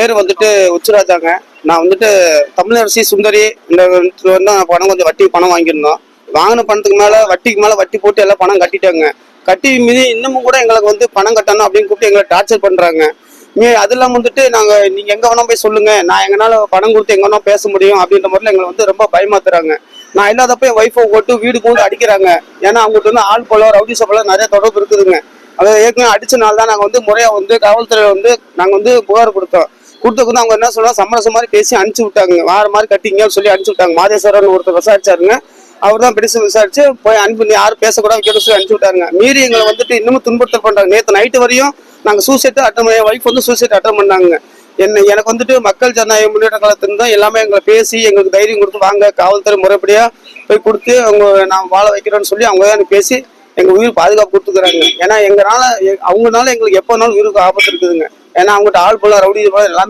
பேர் வந்துட்டு உச்சுராஜாங்க. நான் வந்துட்டு தமிழரசி சுந்தரி இந்த வந்து பணம் கொஞ்சம் வட்டி பணம் வாங்கியிருந்தோம். வாங்கின பணத்துக்கு மேல வட்டிக்கு மேல வட்டி போட்டு எல்லாம் பணம் கட்டிட்டாங்க. கட்டி மீறி இன்னமும் கூட எங்களுக்கு வந்து பணம் கட்டணும் அப்படின்னு கூப்பிட்டு எங்களை டார்ச்சர் பண்றாங்க. அது இல்லாம வந்துட்டு நீங்க எங்க வேணா போய் சொல்லுங்க, நான் எங்கனால பணம் கொடுத்து எங்க வேணா பேச முடியும் அப்படின்ற மாதிரில எங்களை வந்து ரொம்ப பயமாத்துறாங்க. நான் இல்லாதப்ப என் ஒய்ஃபை போட்டு வீடு கூட அடிக்கிறாங்க. ஏன்னா அவங்ககிட்ட வந்து ஆள் போல ரவுடி சபல நிறைய தொடர்பு இருக்குதுங்க. அதை ஏற்கனவே அடிச்சனால தான் நாங்க வந்து முறையா வந்து காவல்துறை வந்து நாங்க வந்து புகார் கொடுத்தோம். கொடுத்தக்கு அவங்க என்ன சொல்றாங்க, சமரசம் மாதிரி பேசி அனுப்பிச்சு விட்டாங்க. வேற மாதிரி கட்டிங்கன்னு சொல்லி அனுப்பிச்சு விட்டாங்க. மாதேஸ்வரன் ஒருத்தர் விசாரிச்சாருங்க. அவர் தான் பெருசு விசாரிச்சு போய் அனுப்பி யாரும் பேசக்கூடாது வைக்கணும் சொல்லி அனுப்பிச்சு விட்டாங்க. மீறி எங்களை வந்துட்டு இன்னமும் துன்புறுத்தல் பண்றாங்க. நேற்று நைட்டு வரையும் நாங்க சூசைட் அட்டன் பண்ண, என் ஒய்ஃப் வந்து சூசைட் அட்டன் பண்ணாங்க. எனக்கு வந்துட்டு மக்கள் ஜனநாயக முன்னேற்ற காலத்துல எல்லாமே எங்களை பேசி எங்களுக்கு தைரியம் கொடுத்து வாங்க காவல்துறை முறைப்படியா போய் கொடுத்து அவங்க நான் வாழ வைக்கிறேன்னு சொல்லி அவங்க தான் எனக்கு பேசி எங்க உயிர் பாதுகாப்பு கொடுத்துக்கிறாங்க. ஏன்னா அவங்கனால எங்களுக்கு எப்போனாலும் உயிருக்கு ஆபத்து இருக்குதுங்க. ஏன்னா அவங்ககிட்ட ஆள் போல ரவுடி போல எல்லாமே